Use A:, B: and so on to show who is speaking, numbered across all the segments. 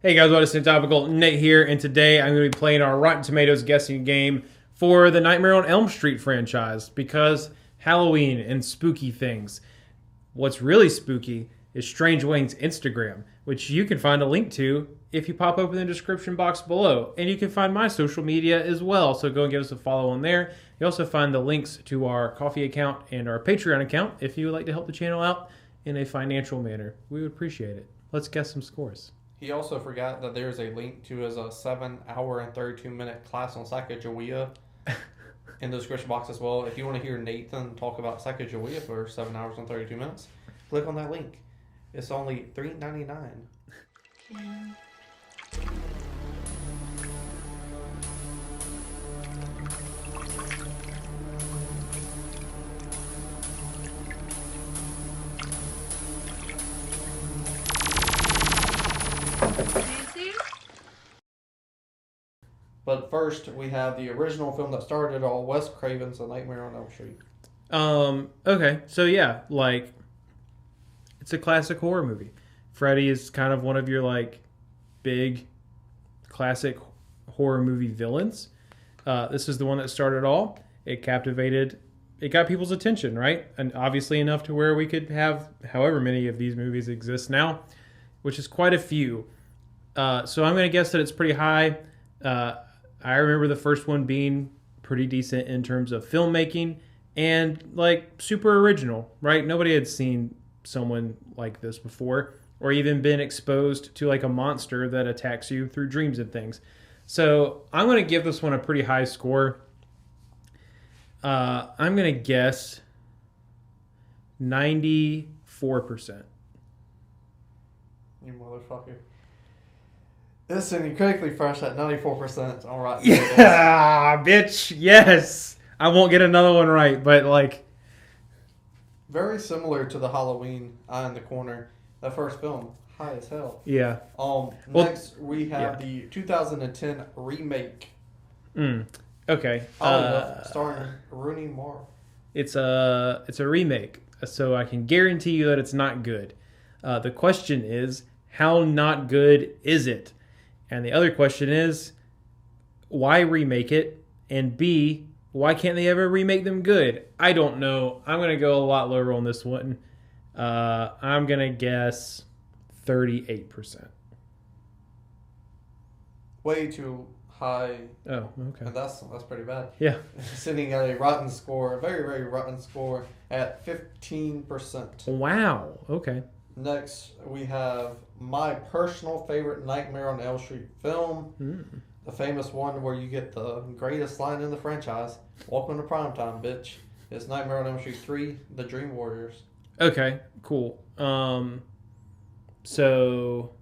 A: Hey guys, what is Topical? Nate here, and today I'm going to be playing our Rotten Tomatoes guessing game for the Nightmare on Elm Street franchise because Halloween and spooky things. What's really spooky is Strange Wang's Instagram, which you can find a link to if you pop open the description box below. And you can find my social media as well, so go and give us a follow on there. You also find the links to our Coffee account and our Patreon account if you would like to help the channel out in a financial manner. We would appreciate it. Let's guess some scores.
B: He also forgot that there's a link to his 7-hour and 32-minute class on Sacagawea in the description box as well. If you want to hear Nathan talk about Sacagawea for 7 hours and 32 minutes, click on that link. It's only $3.99. But first, we have the original film that started it all, Wes Craven's The Nightmare on Elm Street.
A: Okay. So yeah, like, it's a classic horror movie. Freddy is kind of one of your, like, big classic horror movie villains. This is the one that started it all. It got people's attention, right? And obviously enough to where we could have however many of these movies exist now, which is quite a few. So I'm going to guess that it's pretty high. I remember the first one being pretty decent in terms of filmmaking and, like, super original, right? Nobody had seen someone like this before or even been exposed to, like, a monster that attacks you through dreams and things. So I'm going to give this one a pretty high score. I'm going to guess 94%.
B: You motherfucker. This is critically fresh at 94%. All right.
A: Yeah, bitch. Yes. I won't get another one right, but, like,
B: very similar to the Halloween Eye in the Corner, that first film, high as hell.
A: Yeah.
B: Next we have the 2010 remake.
A: Okay.
B: Starring Rooney Mara.
A: It's a remake, so I can guarantee you that it's not good. The question is, how not good is it? And the other question is, why remake it? And B, why can't they ever remake them good? I don't know. I'm going to go a lot lower on this one. I'm going to guess 38%.
B: Way too high.
A: Oh, okay.
B: And that's pretty bad.
A: Yeah.
B: Sitting at a rotten score, a very, very rotten score at 15%.
A: Wow. Okay.
B: Next, we have my personal favorite Nightmare on Elm Street film. The famous one where you get the greatest line in the franchise. Welcome to primetime, bitch. It's Nightmare on Elm Street 3, The Dream Warriors.
A: Okay, cool. So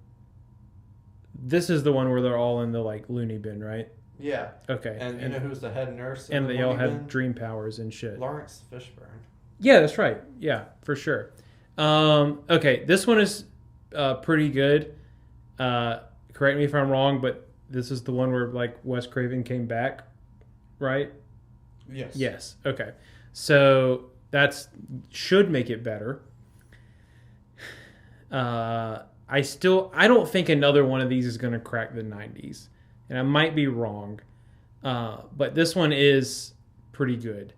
A: this is the one where they're all in the, like, loony bin, right?
B: Yeah.
A: Okay.
B: And you know who's the head nurse?
A: And they all have dream powers and shit.
B: Lawrence Fishburne.
A: Yeah, that's right. Yeah, for sure. Okay, this one is pretty good. Correct me if I'm wrong, but this is the one where, like, Wes Craven came back, right?
B: Yes.
A: Yes. Okay. So that's should make it better. I don't think another one of these is going to crack the 90s, and I might be wrong, but this one is pretty good.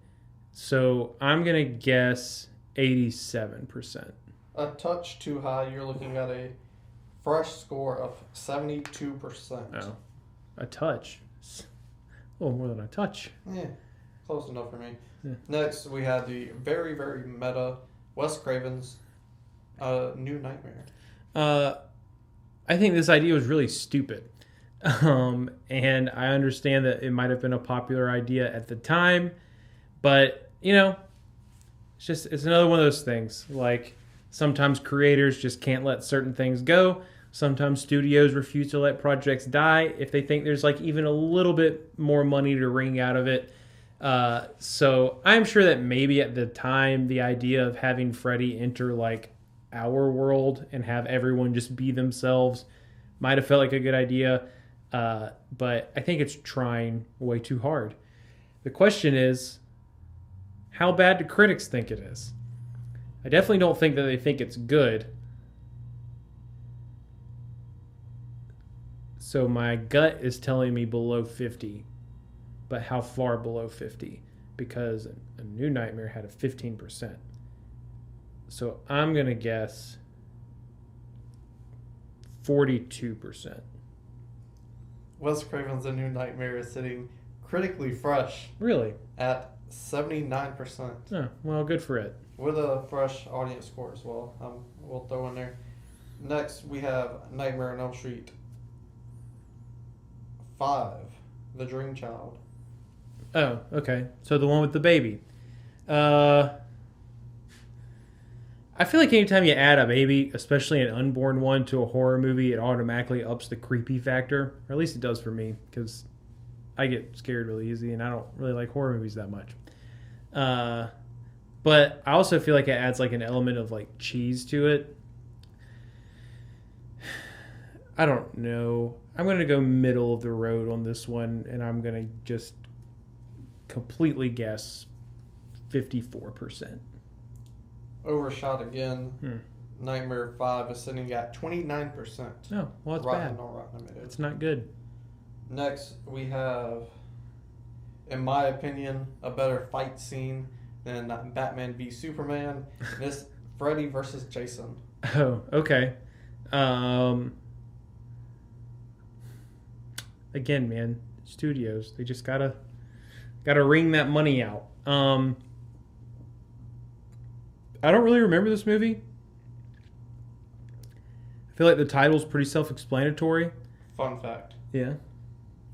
A: So I'm going to guess 87%.
B: A touch too high. You're looking at a fresh score of 72%.
A: Oh, a touch. Oh, more than a touch.
B: Yeah, close enough for me.
A: Yeah.
B: Next, we have the very, very meta Wes Craven's New Nightmare.
A: I think this idea was really stupid. And I understand that it might have been a popular idea at the time, but, you know, it's another one of those things. Like, sometimes creators just can't let certain things go. Sometimes studios refuse to let projects die if they think there's, like, even a little bit more money to wring out of it. So I'm sure that maybe at the time, the idea of having Freddy enter, like, our world and have everyone just be themselves might have felt like a good idea. But I think it's trying way too hard. The question is, how bad do critics think it is? I definitely don't think that they think it's good. So my gut is telling me below 50, but how far below 50? Because a New Nightmare had a 15%. So I'm going to guess 42%.
B: Wes Craven's A New Nightmare is sitting critically fresh
A: Really?
B: at 79%.
A: Oh, well, good for it.
B: With a fresh audience score as well. We'll throw in there. Next, we have Nightmare on Elm Street 5, The Dream Child.
A: Oh, okay. So the one with the baby. I feel like anytime you add a baby, especially an unborn one, to a horror movie, it automatically ups the creepy factor. Or at least it does for me, because I get scared really easy, and I don't really like horror movies that much. But I also feel like it adds like an element of like cheese to it. I don't know. I'm going to go middle of the road on this one, and I'm going to just completely guess 54%.
B: Overshot again. Nightmare 5 is sitting at 29%.
A: Oh, well, it's
B: Rotten
A: bad.
B: on Rotten Tomatoes.
A: It's not good.
B: Next, we have, in my opinion, a better fight scene than Batman v Superman. This Freddy versus Jason.
A: Oh, okay. Again, man, studios, they just gotta wring that money out. I don't really remember this movie. I feel like the title's pretty self-explanatory.
B: Fun fact.
A: Yeah.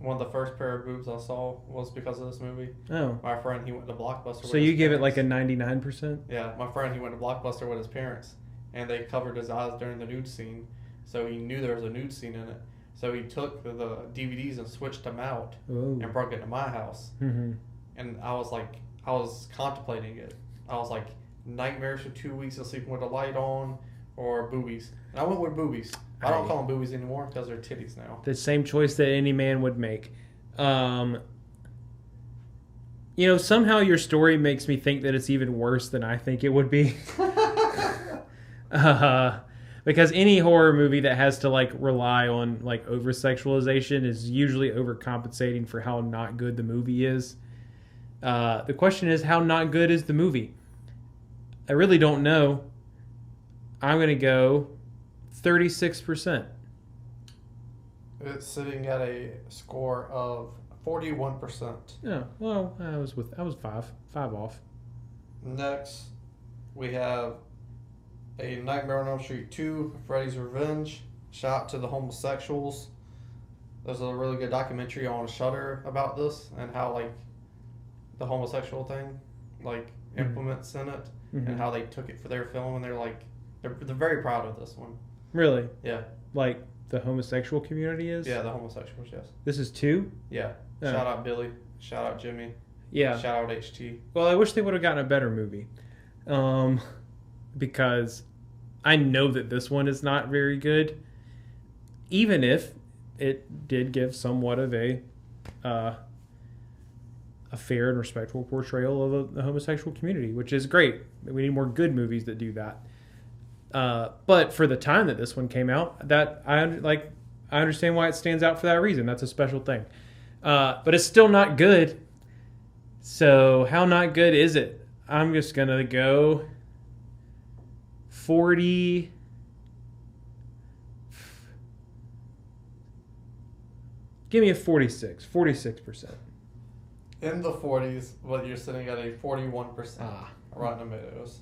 B: One of the first pair of boobs I saw was because of this movie.
A: Oh.
B: My friend, he went to Blockbuster
A: So you give it like a 99%?
B: Yeah, my friend, he went to Blockbuster with his parents, and they covered his eyes during the nude scene, so he knew there was a nude scene in it. So he took the DVDs and switched them out and brought it to my house.
A: Mm-hmm.
B: And I was contemplating it. I was like, nightmares for 2 weeks of sleeping with the light on, or boobies. And I went with boobies. I don't call them boobies anymore because they're titties now.
A: The same choice that any man would make. You know, somehow your story makes me think that it's even worse than I think it would be. Because any horror movie that has to like rely on like over sexualization is usually overcompensating for how not good the movie is. The question is, how not good is the movie? I really don't know. I'm going to go 36%.
B: It's sitting at a score of 41%.
A: Yeah, well, I was five off.
B: Next, we have a Nightmare on Elm Street 2, Freddys Revenge. Shout out to the homosexuals. There's a really good documentary on Shudder about this and how like the homosexual thing like implements in it and how they took it for their film, and they're very proud of this one.
A: Really?
B: Yeah.
A: Like the homosexual community is?
B: Yeah, the homosexuals, yes.
A: This is 2?
B: Yeah.
A: Oh.
B: Shout out Billy. Shout out Jimmy.
A: Yeah.
B: Shout out HT.
A: Well, I wish they would have gotten a better movie. Because I know that this one is not very good. Even if it did give somewhat of a fair and respectful portrayal of the homosexual community, which is great. We need more good movies that do that. But for the time that this one came out, that I understand why it stands out for that reason. That's a special thing. But it's still not good. So how not good is it? I'm just gonna go 40. Give me a 46%.
B: In the 40s, but you're sitting at a 41% Rotten Tomatoes.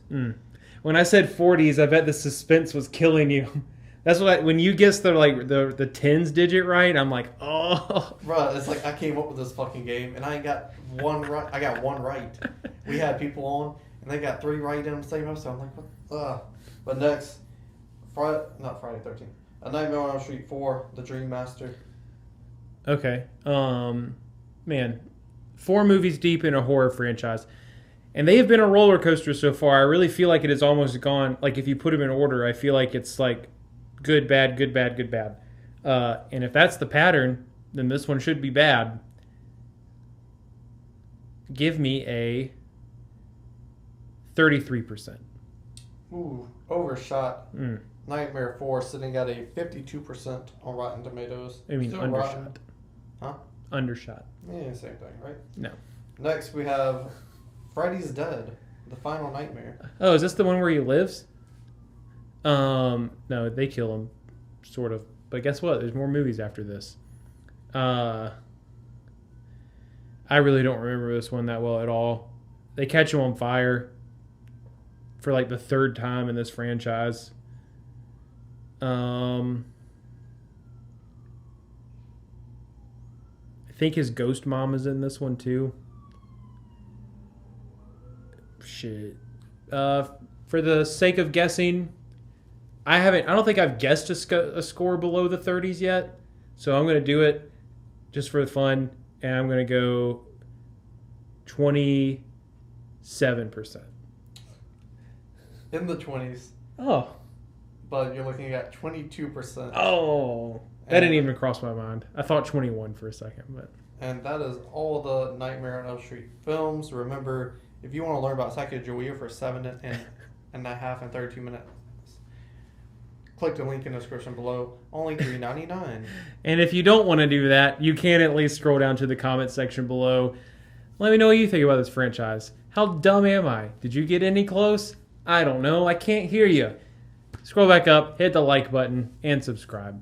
A: When I said 40s, I bet the suspense was killing you. That's what when you guess the tens digit right, I'm like, oh.
B: Bro, it's like I came up with this fucking game and I got one right. I got one right. We had people on and they got 3 right in the same episode. I'm like, what? But next, Friday 13th. A Nightmare on Elm Street 4, The Dream Master.
A: Okay. Man, 4 movies deep in a horror franchise. And they have been a roller coaster so far. I really feel like it has almost gone, like if you put them in order, I feel like it's like good, bad, good, bad, good, bad. And if that's the pattern, then this one should be bad. Give me a 33%.
B: Ooh, overshot. Nightmare 4 sitting at a 52% on Rotten Tomatoes.
A: I mean,
B: Still
A: undershot.
B: rotten. Huh?
A: Undershot.
B: Yeah, same thing, right?
A: No.
B: Next, we have Freddys Dead, The Final Nightmare.
A: Oh, is this the one where he lives? No, they kill him, sort of. But guess what? There's more movies after this. I really don't remember this one that well at all. They catch him on fire for like the third time in this franchise. I think his ghost mom is in this one too. Shit. For the sake of guessing, I don't think I've guessed a score below the 30s yet. So I'm going to do it just for fun. And I'm going to go 27%.
B: In the 20s.
A: Oh.
B: But you're looking at 22%.
A: Oh. That didn't even cross my mind. I thought 21 for a second, but.
B: And that is all the Nightmare on Elm Street films. Remember, if you want to learn about Sacagawea for 7.5 and 32 minutes, click the link in the description below. Only $3.99.
A: And if you don't want to do that, you can at least scroll down to the comment section below. Let me know what you think about this franchise. How dumb am I? Did you get any close? I don't know. I can't hear you. Scroll back up, hit the like button, and subscribe.